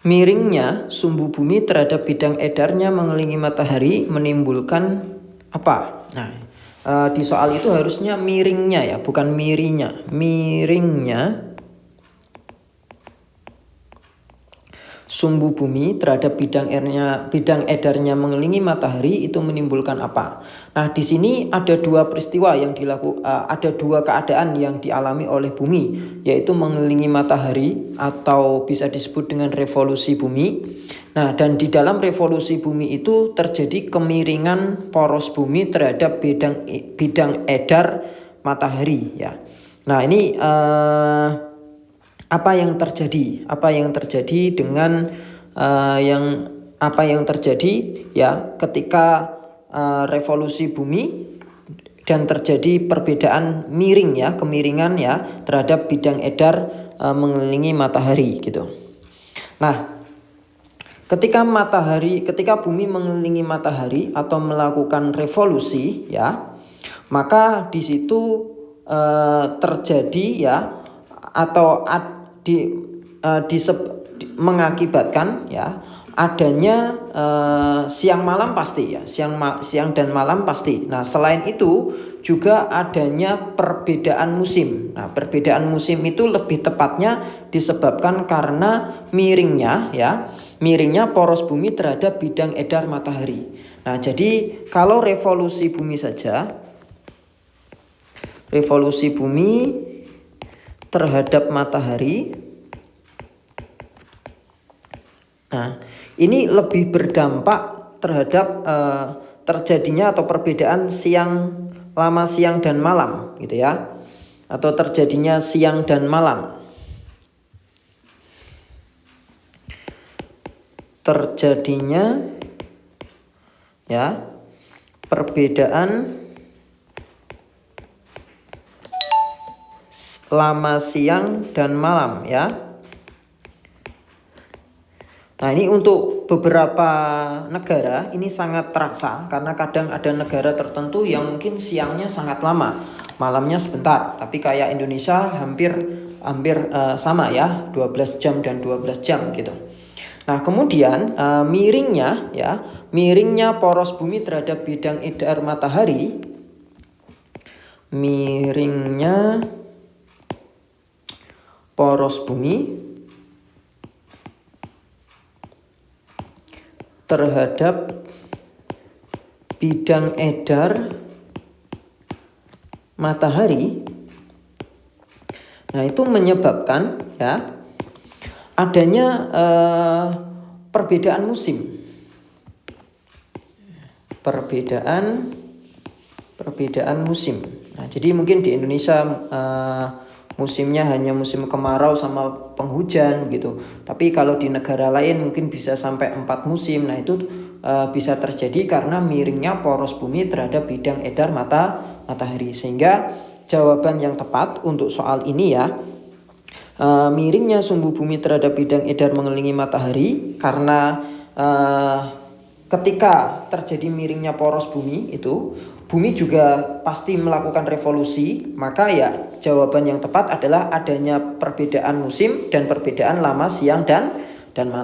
Miringnya sumbu bumi terhadap bidang edarnya mengelilingi matahari menimbulkan apa? Nah, di soal itu harusnya miringnya ya, bukan mirinya. Miringnya sumbu bumi terhadap bidang edarnya mengelilingi matahari itu menimbulkan apa? Nah, di sini ada dua peristiwa yang ada dua keadaan yang dialami oleh bumi, yaitu mengelilingi matahari atau bisa disebut dengan revolusi bumi. Nah, dan di dalam revolusi bumi itu terjadi kemiringan poros bumi terhadap bidang edar matahari ya. Nah, ini apa yang terjadi dengan apa yang terjadi ya ketika revolusi bumi dan terjadi perbedaan kemiringan ya terhadap bidang edar mengelilingi matahari gitu. Nah, ketika bumi mengelilingi matahari atau melakukan revolusi ya, maka di situ terjadi ya atau mengakibatkan ya adanya siang malam pasti ya, siang dan malam pasti. Nah, selain itu juga adanya perbedaan musim. Nah, perbedaan musim itu lebih tepatnya disebabkan karena miringnya poros bumi terhadap bidang edar matahari. Nah, jadi kalau revolusi bumi terhadap matahari, nah ini lebih berdampak terhadap terjadinya atau perbedaan lama siang dan malam gitu ya, atau terjadinya siang dan malam. Terjadinya ya perbedaan lama siang dan malam ya. Nah, ini untuk beberapa negara ini sangat terasa karena kadang ada negara tertentu yang mungkin siangnya sangat lama, malamnya sebentar. Tapi kayak Indonesia hampir sama ya, 12 jam dan 12 jam gitu. Nah, kemudian miringnya poros bumi terhadap bidang edar matahari, miringnya poros bumi terhadap bidang edar matahari. Nah, itu menyebabkan ya adanya perbedaan musim. Perbedaan musim. Nah, jadi mungkin di Indonesia musimnya hanya musim kemarau sama penghujan gitu. Tapi kalau di negara lain mungkin bisa sampai 4 musim. Nah, itu bisa terjadi karena miringnya poros bumi terhadap bidang edar matahari. Sehingga jawaban yang tepat untuk soal ini ya, miringnya sumbu bumi terhadap bidang edar mengelilingi matahari karena ketika terjadi miringnya poros bumi itu, bumi juga pasti melakukan revolusi. Maka ya jawaban yang tepat adalah adanya perbedaan musim dan perbedaan lama siang dan malam.